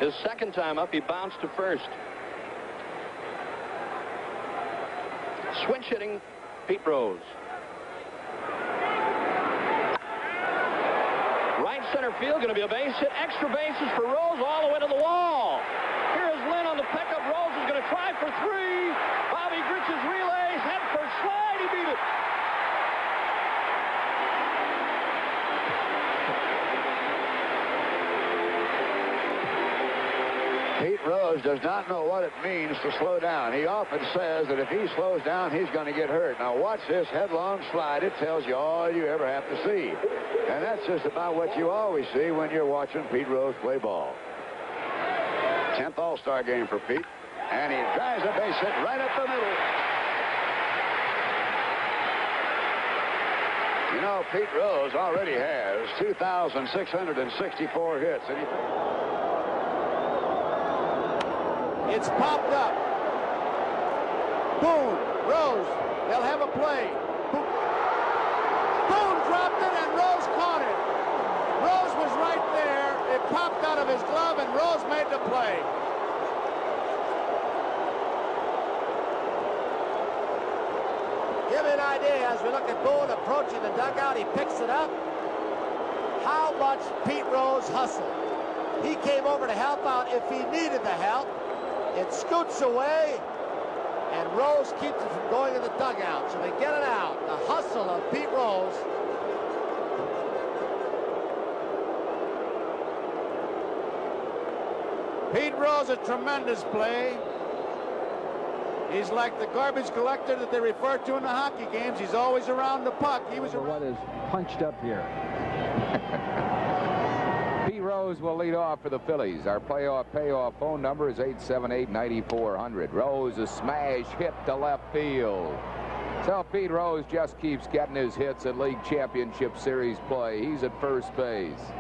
His second time up, he bounced to first. Switch hitting, Pete Rose. Right center field, going to be a base hit. Extra bases for Rose all the way to the wall. Here is Lynn on the pickup. Rose is going to try for three. Bobby Grich's relays, head first slide. He beat it. Pete Rose does not know what it means to slow down. He often says that if he slows down, he's going to get hurt. Now watch this headlong slide. It tells you all you ever have to see. And that's just about what you always see when you're watching Pete Rose play ball. 10th All-Star game for Pete. And he drives a base hit right up the middle. You know, Pete Rose already has 2,664 hits. And it's popped up. Boone, Rose, they'll have a play. Boone dropped it and Rose caught it. Rose was right there. It popped out of his glove and Rose made the play. Give me an idea as we look at Boone approaching the dugout. He picks it up. How much Pete Rose hustled. He came over to help out if he needed the help. It scoots away, and Rose keeps it from going in the dugout. So they get it out. The hustle of Pete Rose. Pete Rose, a tremendous play. He's like the garbage collector that they refer to in the hockey games. He's always around the puck. He was what is punched up here. Pete Rose will lead off for the Phillies. Our playoff payoff phone number is 878-9400. Rose, a smash hit to left field. So Pete Rose just keeps getting his hits at League Championship Series play. He's at first base.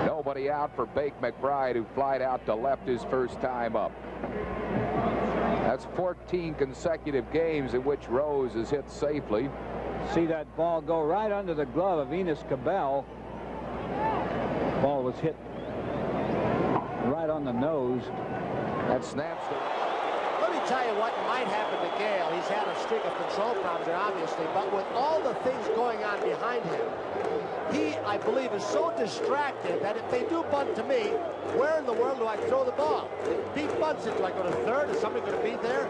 Nobody out for Bake McBride, who flied out to left his first time up. That's 14 consecutive games in which Rose has hit safely. See that ball go right under the glove of Enos Cabell. Ball was hit right on the nose. That snaps the... Let me tell you what might happen to Gale. He's had a streak of control problems there, obviously, but with all the things going on behind him, he, I believe, is so distracted that if they do bunt to me, where in the world do I throw the ball? If Pete bunts it, do I go to third? Is somebody going to be there?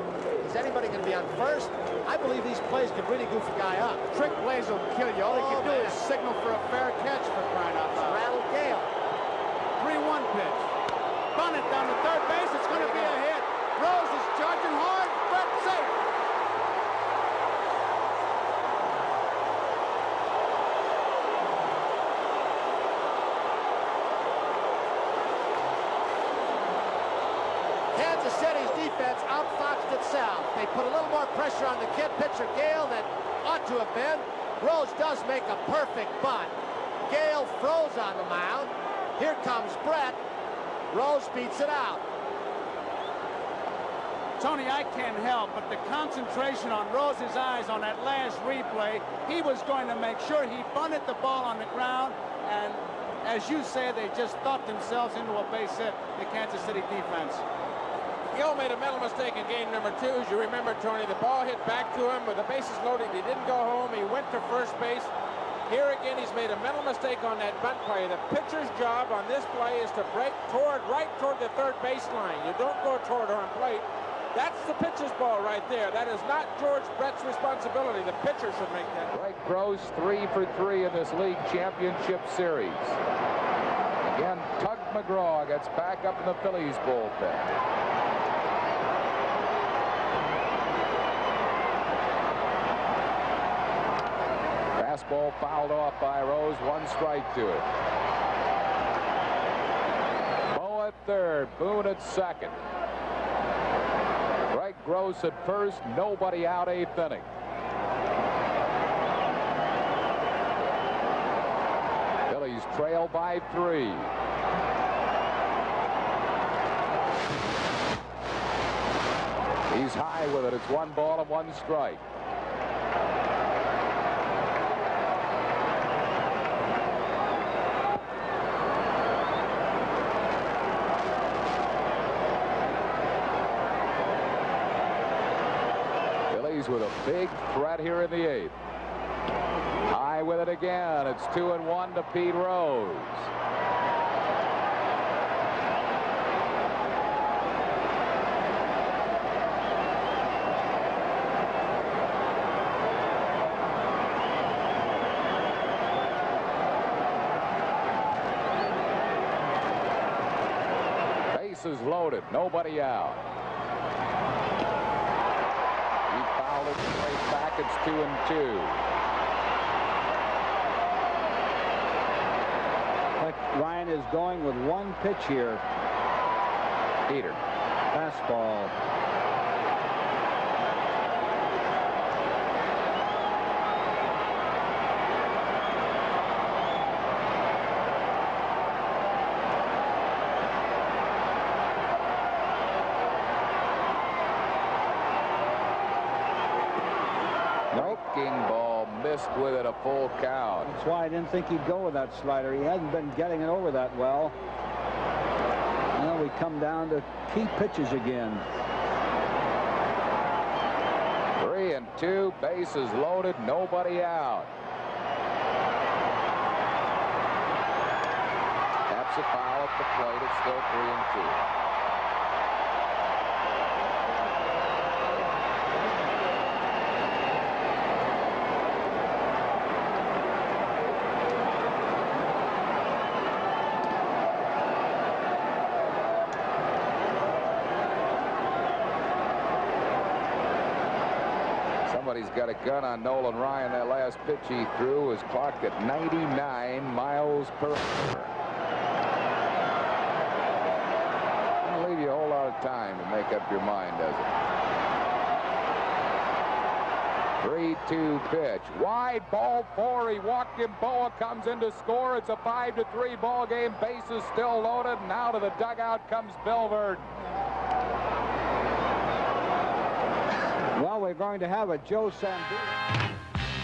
Is anybody going to be on first? I believe these plays could really goof a guy up. Trick plays will kill you. All they can do is signal for a fair catch for crying out loud. Rattle Gale. 3-1 pitch. Bunt it down to third base. It's going to be a hit. Rose is charging hard. Brett safe. Kansas City's defense outfoxed itself. They put a little more pressure on the kid pitcher Gale than ought to have been. Rose does make a perfect bunt. Gale froze on the mound. Here comes Brett. Rose beats it out. Tony, I can't help but the concentration on Rose's eyes on that last replay. He was going to make sure he bunted the ball on the ground, and as you say, they just thought themselves into a base hit, the Kansas City defense. Gale made a mental mistake in game number 2. As you remember, Tony, the ball hit back to him with the bases loaded. He didn't go home. He went to first base. Here again, he's made a mental mistake on that bunt play. The pitcher's job on this play is to break right toward the third baseline. You don't go toward home plate. That's the pitcher's ball right there. That is not George Brett's responsibility. The pitcher should make that. Brett Gross 3 for 3 in this league championship series. Again, Tug McGraw gets back up in the Phillies bullpen. Fastball fouled off by Rose. 1 strike to it. Bo at third. Boone at second. Brett Gross at first. Nobody out, 8th inning. Phillies trail by 3. He's high with it. It's 1 ball and 1 strike. Phillies with a big threat here in the 8th. High with it again. It's 2-1 to Pete Rose. Bases loaded, nobody out. He fouled it straight back. It's 2-2. Ryan is going with one pitch here. Peter. Fastball. Breaking ball, missed with it, a full count. That's why I didn't think he'd go with that slider. He hasn't been getting it over that well. Now we come down to key pitches again. 3-2, bases loaded, nobody out. Taps a foul at the plate. It's still 3-2. Somebody's got a gun on Nolan Ryan. That last pitch he threw was clocked at 99 miles per hour. Doesn't leave you a whole lot of time to make up your mind, does it? 3-2 pitch. Wide ball 4. He walked him. Boa comes in to score. It's a 5-3 ball game. Bases still loaded. And out of the dugout comes Bill Virdon. Well, we're going to have a Joe Sandino.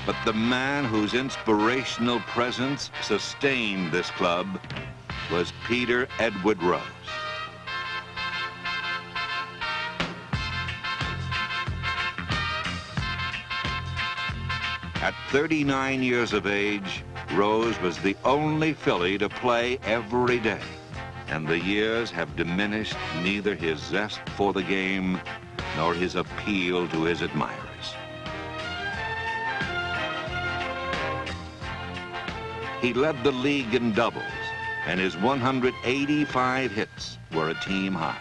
But the man whose inspirational presence sustained this club was Peter Edward Rose. At 39 years of age, Rose was the only Philly to play every day. And the years have diminished neither his zest for the game nor his appeal to his admirers. He led the league in doubles, and his 185 hits were a team high.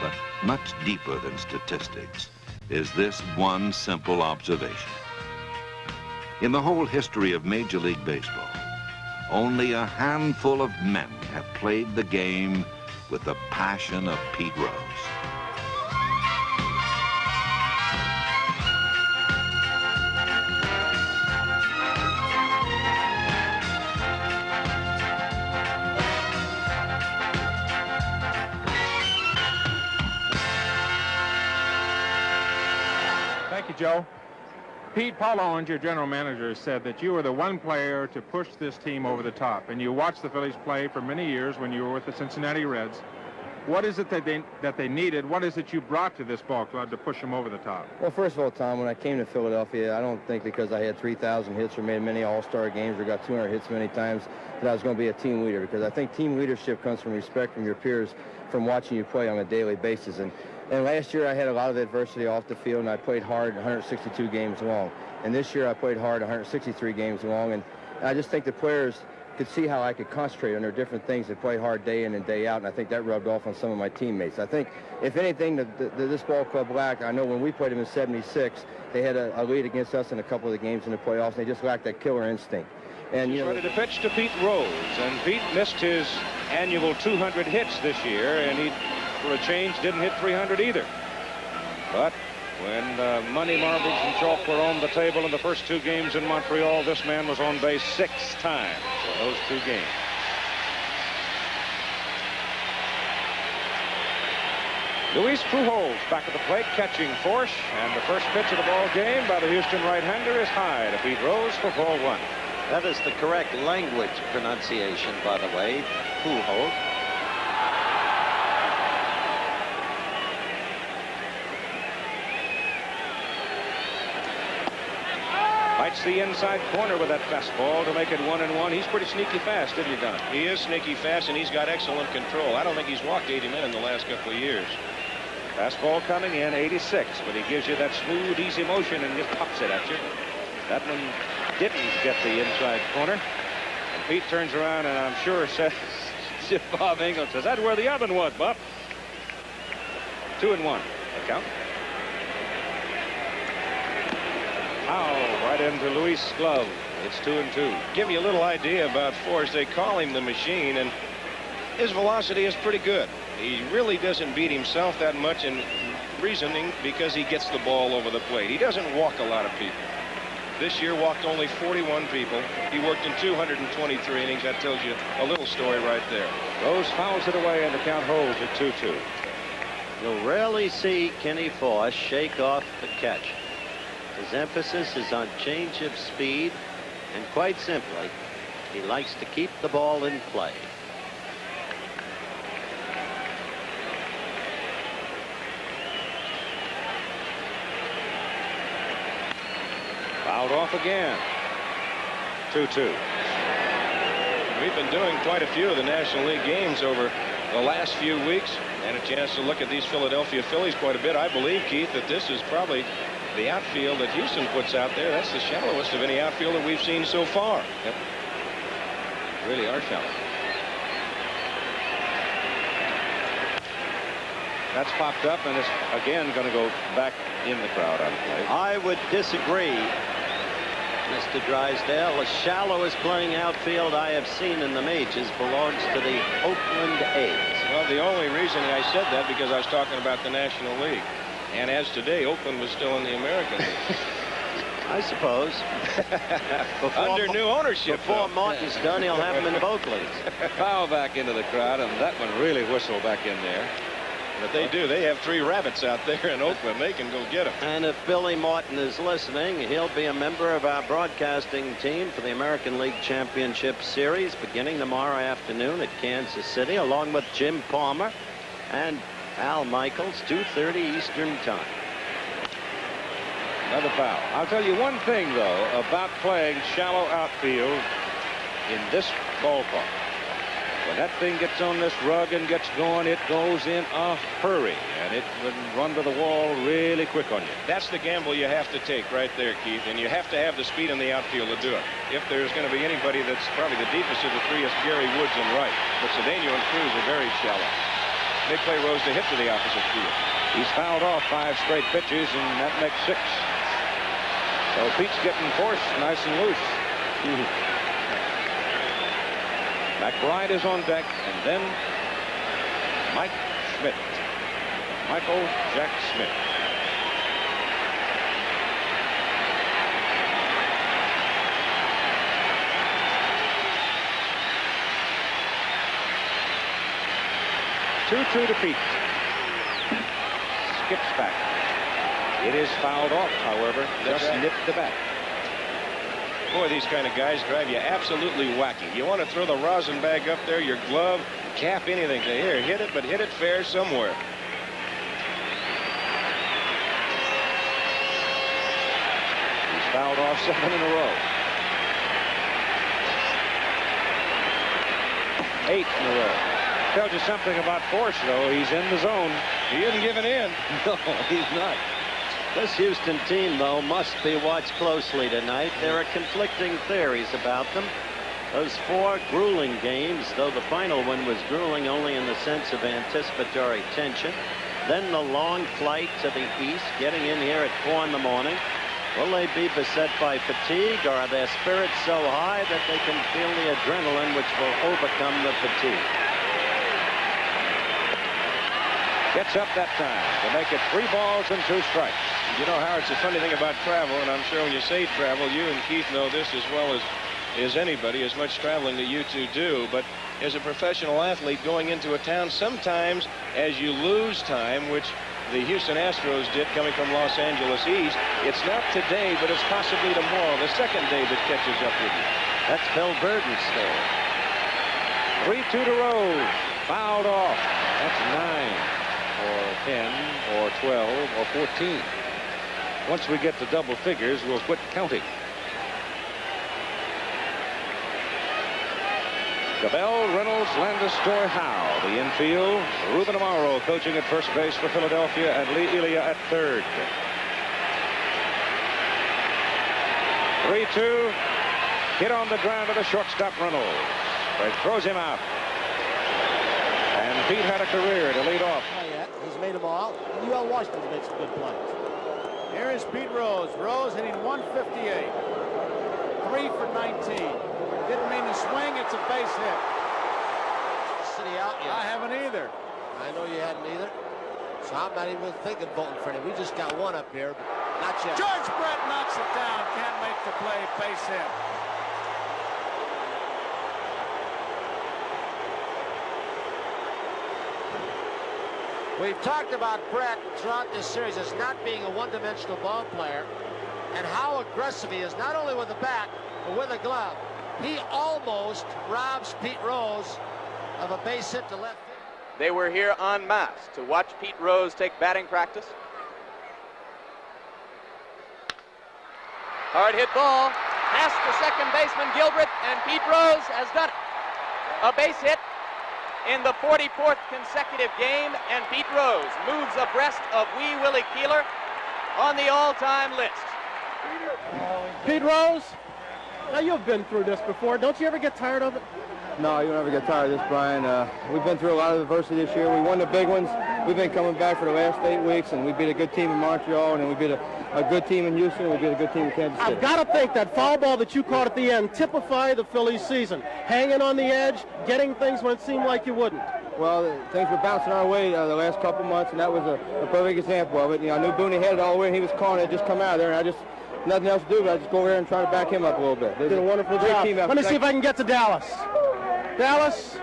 But much deeper than statistics is this one simple observation. In the whole history of Major League Baseball, only a handful of men have played the game with the passion of Pete Rose. Joe. Pete, Paul Owens, your general manager, said that you were the one player to push this team over the top, and you watched the Phillies play for many years when you were with the Cincinnati Reds. What is it that they needed? What is it you brought to this ball club to push them over the top? Well, first of all, Tom, when I came to Philadelphia, I don't think because I had 3,000 hits or made many all-star games or got 200 hits many times that I was going to be a team leader, because I think team leadership comes from respect from your peers, from watching you play on a daily basis. And last year I had a lot of adversity off the field, and I played hard 162 games long. And this year I played hard 163 games long, and I just think the players could see how I could concentrate on their different things and play hard day in and day out, and I think that rubbed off on some of my teammates. I think, if anything, this ball club lacked, I know when we played them in '76, they had a lead against us in a couple of the games in the playoffs, and they just lacked that killer instinct. And He's ready to pitch to Pete Rose, and Pete missed his annual 200 hits this year, and he, for a change, didn't hit 300 either. But when money marbles and chalk were on the table in the first two games in Montreal, this man was on base 6 times in those 2 games. Luis Pujols back at the plate, catching Forsch, and the first pitch of the ball game by the Houston right-hander is high to Pete Rose for ball 1. That is the correct language pronunciation, by the way, Pujols. Bites the inside corner with that fastball to make it 1-1. He's pretty sneaky fast, isn't he, Don? He is sneaky fast, and he's got excellent control. I don't think he's walked 80 men in the last couple of years. Fastball coming in, 86, but he gives you that smooth, easy motion and just pops it at you. That one didn't get the inside corner. And Pete turns around, and I'm sure says, Bob Engel says, that's where the oven was, Bob. 2-1, the count. Foul right into Luis' glove. It's 2-2. Give you a little idea about Force. They call him the machine, and his velocity is pretty good. He really doesn't beat himself that much in reasoning because he gets the ball over the plate. He doesn't walk a lot of people. This year walked only 41 people. He worked in 223 innings. That tells you a little story right there. Rose fouls it away, and the count holds at 2-2. You'll rarely see Kenny Force shake off the catch. His emphasis is on change of speed, and quite simply, he likes to keep the ball in play. Fouled off again. 2-2. We've been doing quite a few of the National League games over the last few weeks, and a chance to look at these Philadelphia Phillies quite a bit. I believe, Keith, that this is probably the outfield that Houston puts out there. That's the shallowest of any outfield that we've seen so far. Yep. Really are shallow. That's popped up, and it's again going to go back in the crowd on play. I would disagree, Mr. Drysdale. The shallowest playing outfield I have seen in the majors belongs to the Oakland A's. Well, the only reason I said that because I was talking about the National League. And as today, Oakland was still in the American League. I suppose. Under new ownership. Before Martin's done, he'll have him in both leagues. Foul back into the crowd, and that one really whistled back in there. But they do. They have 3 rabbits out there in Oakland. They can go get them. And if Billy Martin is listening, he'll be a member of our broadcasting team for the American League Championship Series beginning tomorrow afternoon at Kansas City, along with Jim Palmer and Al Michaels, 2:30 Eastern Time. Another foul. I'll tell you one thing, though, about playing shallow outfield in this ballpark. When that thing gets on this rug and gets going, it goes in a hurry, and it can run to the wall really quick on you. That's the gamble you have to take right there, Keith, and you have to have the speed in the outfield to do it. If there's going to be anybody that's probably the deepest of the 3 is Gary Woods and Wright, but Cedeno and Cruz are very shallow. They play Rose to hit to the opposite field. He's fouled off 5 straight pitches, and that makes 6. So Pete's getting Force nice and loose. McBride is on deck, and then Mike Schmidt. Michael Jack Schmidt. Two to Pete. Skips back. It is fouled off, however. Just nipped the bat. Boy, these kind of guys drive you absolutely wacky. You want to throw the rosin bag up there, your glove, cap, anything. Here, hit it, but hit it fair somewhere. He's fouled off 7 in a row. 8 in a row. Tells you something about Force, though. He's in the zone. He isn't giving in. No, he's not. This Houston team, though, must be watched closely tonight. There are conflicting theories about them. Those 4 grueling games, though the final one was grueling only in the sense of anticipatory tension. Then the long flight to the east, getting in here at 4 in the morning. Will they be beset by fatigue, or are their spirits so high that they can feel the adrenaline which will overcome the fatigue? Gets up that time to make it 3 balls and 2 strikes. You know, Howard, it's a funny thing about travel, and I'm sure when you say travel, you and Keith know this as well as anybody, as much traveling that you two do. But as a professional athlete going into a town, sometimes as you lose time, which the Houston Astros did coming from Los Angeles East, it's not today, but it's possibly tomorrow, the second day that catches up with you. That's Bill Burton's story. 3-2 to Rose. Fouled off. That's 9. Or 10, or 12, or 14. Once we get to double figures, we'll quit counting. Cabell, Reynolds, Landis, Howe. The infield, Ruben Amaro coaching at first base for Philadelphia, and Lee Elia at third. 3-2. Hit on the ground to the shortstop, Reynolds. But throws him out. And Pete had a career to lead off. He's made them all. UL Washington's made some good plays. Here is Pete Rose. Rose hitting 158. 3 for 19. Didn't mean to swing. It's a base hit. City out yet. I haven't either. I know you hadn't either. So I'm not even thinking voting for him. We just got one up here, but not yet. George Brett knocks it down. Can't make the play. Base hit. We've talked about Brett throughout this series as not being a one-dimensional ball player and how aggressive he is, not only with the bat, but with the glove. He almost robs Pete Rose of a base hit to left field. They were here en masse to watch Pete Rose take batting practice. Hard hit ball, past the second baseman Gilbreth, and Pete Rose has done it. A base hit in the 44th consecutive game, and Pete Rose moves abreast of Wee Willie Keeler on the all-time list. Pete Rose, now you've been through this before. Don't you ever get tired of it? No, you don't ever get tired of this, Brian. We've been through a lot of adversity this year. We won the big ones. We've been coming back for the last 8 weeks, and we beat a good team in Montreal, and then we beat a good team in Houston, and we beat a good team in Kansas City. I've got to think that foul ball that you caught at the end typified the Phillies season. Hanging on the edge, getting things when it seemed like you wouldn't. Well, things were bouncing our way the last couple months, and that was a perfect example of it. You know, I knew Booney had it all the way, and he was calling it, just come out of there, and I just, nothing else to do, but I just go over there and try to back him up a little bit. Did a wonderful job. Let me see if I can get to Dallas. Dallas,